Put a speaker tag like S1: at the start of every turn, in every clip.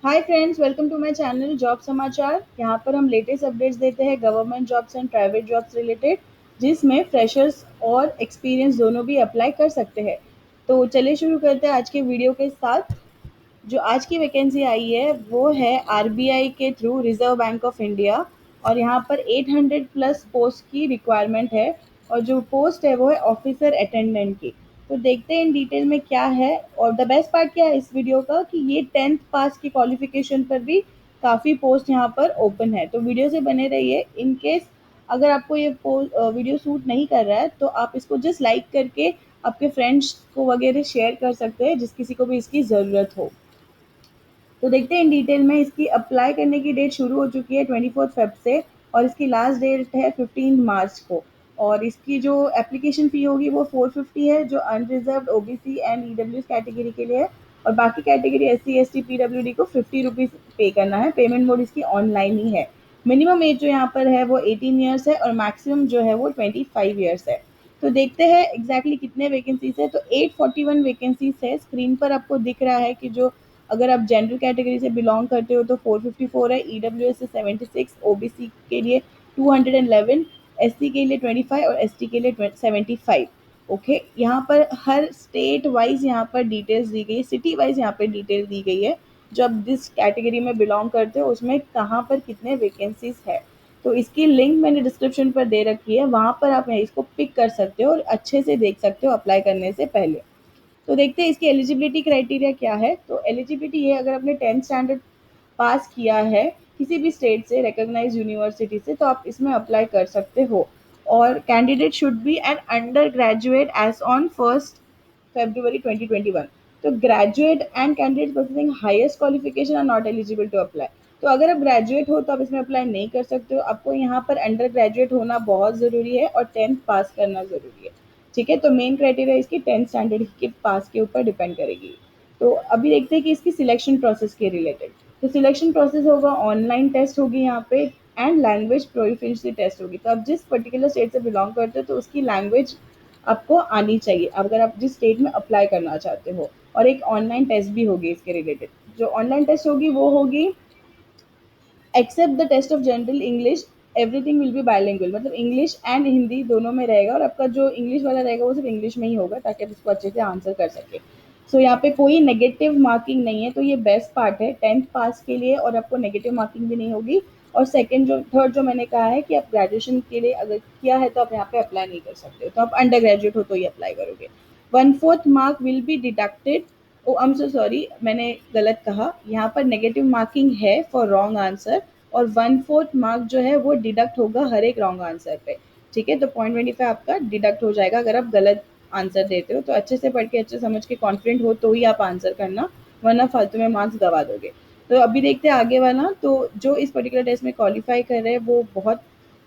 S1: Hi friends, welcome to my channel job समाचार। यहाँ पर हम लेटेस्ट अपडेट्स देते हैं government jobs and private jobs related, जिसमें फ्रेशर्स और एक्सपीरियंस दोनों भी अप्लाई कर सकते हैं। तो चलिए शुरू करते हैं आज के वीडियो के साथ। जो आज की वैकेंसी आई है वो है आरबीआई के through reserve bank of India, और यहाँ पर 800 प्लस पोस्ट की रिक्वायरमेंट है। और जो पोस्ट है वो है ऑफिसर अटेंडेंट की। तो देखते हैं इन डिटेल में क्या है। और द बेस्ट पार्ट क्या है इस वीडियो का कि ये 10th पास की क्वालिफिकेशन पर भी काफ़ी पोस्ट यहाँ पर ओपन है। तो वीडियो से बने रहिए। इन केस अगर आपको ये वीडियो सूट नहीं कर रहा है तो आप इसको जस्ट लाइक करके आपके फ्रेंड्स को वगैरह शेयर कर सकते हैं जिस किसी को भी इसकी ज़रूरत हो। तो देखते हैं इन डिटेल में। इसकी अप्लाई करने की डेट शुरू हो चुकी है 24 फेब से, और इसकी लास्ट डेट है 15 मार्च को। और इसकी जो एप्लीकेशन फ़ी होगी वो 450 है, जो unreserved OBC and EW category के लिए है। और बाकी कैटेगरी एससी एसटी पीडब्ल्यूडी को 50 रुपीज़ पे करना है। पेमेंट मोड इसकी ऑनलाइन ही है। मिनिमम एज जो यहाँ पर है वो 18 ईयर्स है, और मैक्सिमम जो है वो 25 ईयर्स है। तो देखते हैं एग्जैक्टली कितने वैकेंसीज है। तो 841 वैकेंसीज है। स्क्रीन पर आपको दिख रहा है कि जो अगर आप जनरल कैटेगरी से बिलोंग करते हो तो 454 है, ईडब्ल्यूएस से 76, ओबीसी के लिए 211, एससी के लिए 25 और एसटी के लिए 75। ओके, यहाँ पर हर स्टेट वाइज यहाँ पर डिटेल्स दी गई है, सिटी वाइज यहाँ पर डिटेल दी गई है। जो आप जिस कैटेगरी में बिलोंग करते हो उसमें कहाँ पर कितने वैकेंसीज है। तो इसकी लिंक मैंने डिस्क्रिप्शन पर दे रखी है, वहाँ पर आप इसको पिक कर सकते हो और अच्छे से देख सकते हो अप्लाई करने से पहले। तो देखते हैं इसकी एलिजिबिलिटी क्राइटेरिया क्या है। तो एलिजिबिलिटी ये, अगर आपने 10th स्टैंडर्ड पास किया है किसी भी स्टेट से रिकॉग्नाइज्ड यूनिवर्सिटी से तो आप इसमें अप्लाई कर सकते हो। और candidate should be an undergraduate age on 1 February 2021। तो graduate and candidate possessing highest qualification are not eligible to apply. तो अगर आप ग्रेजुएट हो तो आप इसमें अप्लाई नहीं कर सकते हो। आपको यहाँ पर अंडर ग्रेजुएट होना बहुत ज़रूरी है और 10th पास करना ज़रूरी है। ठीक है, तो मेन क्राइटेरिया इसकी 10th स्टैंडर्ड के पास के ऊपर डिपेंड करेगी। तो अभी देखते हैं कि इसकी सिलेक्शन प्रोसेस के रिलेटेड। तो सिलेक्शन प्रोसेस होगा, ऑनलाइन टेस्ट होगी यहाँ पे, एंड लैंग्वेज प्रोफिशिएंसी टेस्ट होगी। तो आप जिस पर्टिकुलर स्टेट से बिलोंग करते हो तो उसकी लैंग्वेज आपको आनी चाहिए अगर आप जिस स्टेट में अप्लाई करना चाहते हो। और एक ऑनलाइन टेस्ट भी होगी इसके रिलेटेड। जो ऑनलाइन टेस्ट होगी वो होगी except the test of general English, everything will be bilingual, मतलब इंग्लिश एंड हिंदी दोनों में रहेगा। और आपका जो इंग्लिश वाला रहेगा वो सिर्फ इंग्लिश में ही होगा ताकि आप इसको अच्छे से आंसर कर सके। सो यहाँ पे कोई नेगेटिव मार्किंग नहीं है, तो ये बेस्ट पार्ट है 10th पास के लिए, और आपको नेगेटिव मार्किंग भी नहीं होगी। और सेकंड जो थर्ड जो मैंने कहा है कि आप ग्रेजुएशन के लिए अगर किया है तो आप यहाँ पे अप्लाई नहीं कर सकते, तो आप अंडर ग्रेजुएट हो तो ही अप्लाई करोगे। 1/4 mark will be deducted. Oh I'm so sorry, मैंने गलत कहा। यहाँ पर नेगेटिव मार्किंग है फॉर रॉन्ग आंसर, और 1/4 मार्क जो है वो डिडक्ट होगा हर एक रॉन्ग आंसर पे। ठीक है, तो 0.25 आपका डिडक्ट हो जाएगा अगर आप गलत आंसर देते हो। तो अच्छे से पढ़ के अच्छे समझ के कॉन्फिडेंट हो तो ही आप आंसर करना, वरना फालतू में मार्क्स गवा दोगे। तो अभी देखते हैं आगे वाला। तो जो इस पर्टिकुलर टेस्ट में क्वालिफाई कर रहे हैं वो बहुत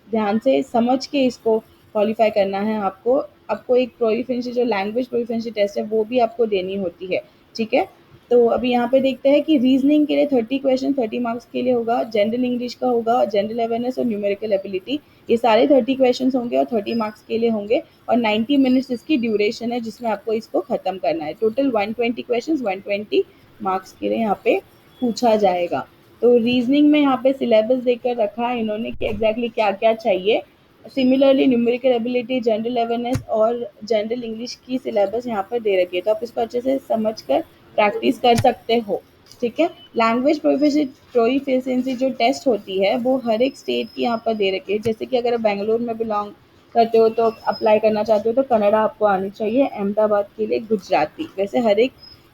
S1: ध्यान से समझ के इसको क्वालिफाई करना है आपको। आपको एक प्रोफिशिएंसी जो लैंग्वेज प्रोफिशिएंसी टेस्ट है वो भी आपको देनी होती है। ठीक है, तो अभी यहाँ पे देखते हैं कि रीजनिंग के लिए 30 क्वेश्चन 30 मार्क्स के लिए होगा, जनरल इंग्लिश का होगा, जनरल अवेयरनेस और न्यूमेरिकल एबिलिटी, ये सारे 30 क्वेश्चन होंगे और 30 मार्क्स के लिए होंगे। और 90 मिनट्स इसकी ड्यूरेशन है जिसमें आपको इसको खत्म करना है। टोटल 120 क्वेश्चन 120 मार्क्स के लिए यहाँ पे पूछा जाएगा। तो रीजनिंग में यहाँ पे सिलेबस देकर रखा है इन्होंने कि एग्जैक्टली क्या क्या चाहिए। Similarly numerical ability, general awareness और जनरल इंग्लिश की सिलेबस यहाँ पर दे रखी है, तो आप इसको अच्छे से समझ कर प्रैक्टिस कर सकते हो। ठीक है, लैंग्वेज प्रोफिशिएंसी जो टेस्ट होती है वो हर एक स्टेट की यहाँ पर दे रखी है। जैसे कि अगर आप बेंगलोर में बिलोंग करते हो तो अप्लाई करना चाहते हो तो कन्नड़ा आपको आनी चाहिए, अहमदाबाद के लिए गुजराती। वैसे हर एक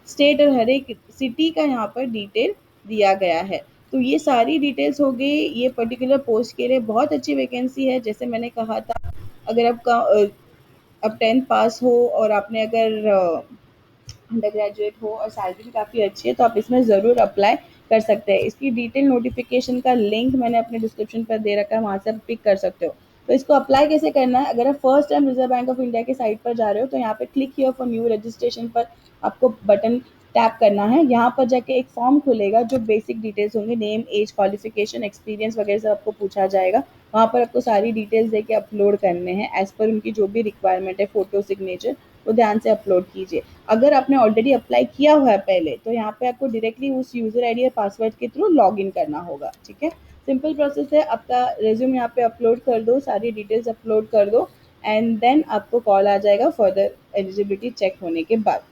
S1: स्टेट और हर एक सिटी का यहाँ पर डिटेल दिया गया है। तो ये सारी डिटेल्स हो गई ये पर्टिकुलर पोस्ट के लिए। बहुत अच्छी वैकेंसी है, जैसे मैंने कहा था। अगर आपका अब 10th पास हो और आपने अगर अंडर ग्रेजुएट हो और सैलरी भी काफ़ी अच्छी है तो आप इसमें ज़रूर अप्लाई कर सकते हैं। इसकी डिटेल नोटिफिकेशन का लिंक मैंने अपने डिस्क्रिप्शन पर दे रखा है, वहाँ से आप पिक कर सकते हो। तो इसको अप्लाई कैसे करना है, अगर आप first time reserve bank of India की साइट पर जा रहे हो तो यहाँ पे click here for new registration पर आपको बटन टैप करना है। यहाँ पर जाके एक फॉर्म खुलेगा जो बेसिक डिटेल्स होंगे, नेम, एज, क्वालिफिकेशन, एक्सपीरियंस वगैरह सब आपको पूछा जाएगा। वहाँ पर आपको सारी डिटेल्स देके अपलोड करने हैं एज पर उनकी जो भी रिक्वायरमेंट है, फोटो, सिग्नेचर, वो ध्यान से अपलोड कीजिए। अगर आपने ऑलरेडी अप्लाई किया हुआ है पहले, तो यहाँ पे आपको डायरेक्टली उस यूज़र आईडी और पासवर्ड के थ्रू लॉगिन करना होगा, ठीक है। सिंपल प्रोसेस है, आपका रिज्यूम यहाँ पे अपलोड कर दो, सारी डिटेल्स अपलोड कर दो, एंड देन आपको कॉल आ जाएगा फर्दर एलिजिबिलिटी चेक होने के बाद।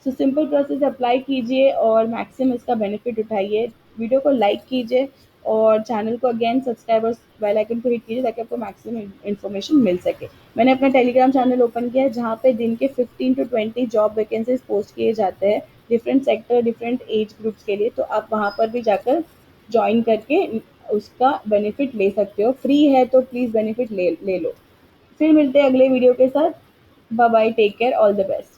S1: सो सिंपल प्रोसेस, अप्लाई कीजिए और मैक्सिमम इसका बेनिफिट उठाइए। वीडियो को लाइक कीजिए और चैनल को अगेन सब्सक्राइब और बेल आइकन को हिट कीजिए ताकि आपको मैक्सिमम इन्फॉर्मेशन मिल सके। मैंने अपना टेलीग्राम चैनल ओपन किया है जहाँ पे दिन के 15 to 20 जॉब वैकेंसीज पोस्ट किए जाते हैं, different sector, different age groups के लिए। तो आप वहाँ पर भी जाकर ज्वाइन करके उसका बेनिफिट ले सकते हो। फ्री है तो प्लीज़ बेनिफिट ले ले लो। फिर मिलते हैं अगले वीडियो के साथ। Bye bye, take care, all the best.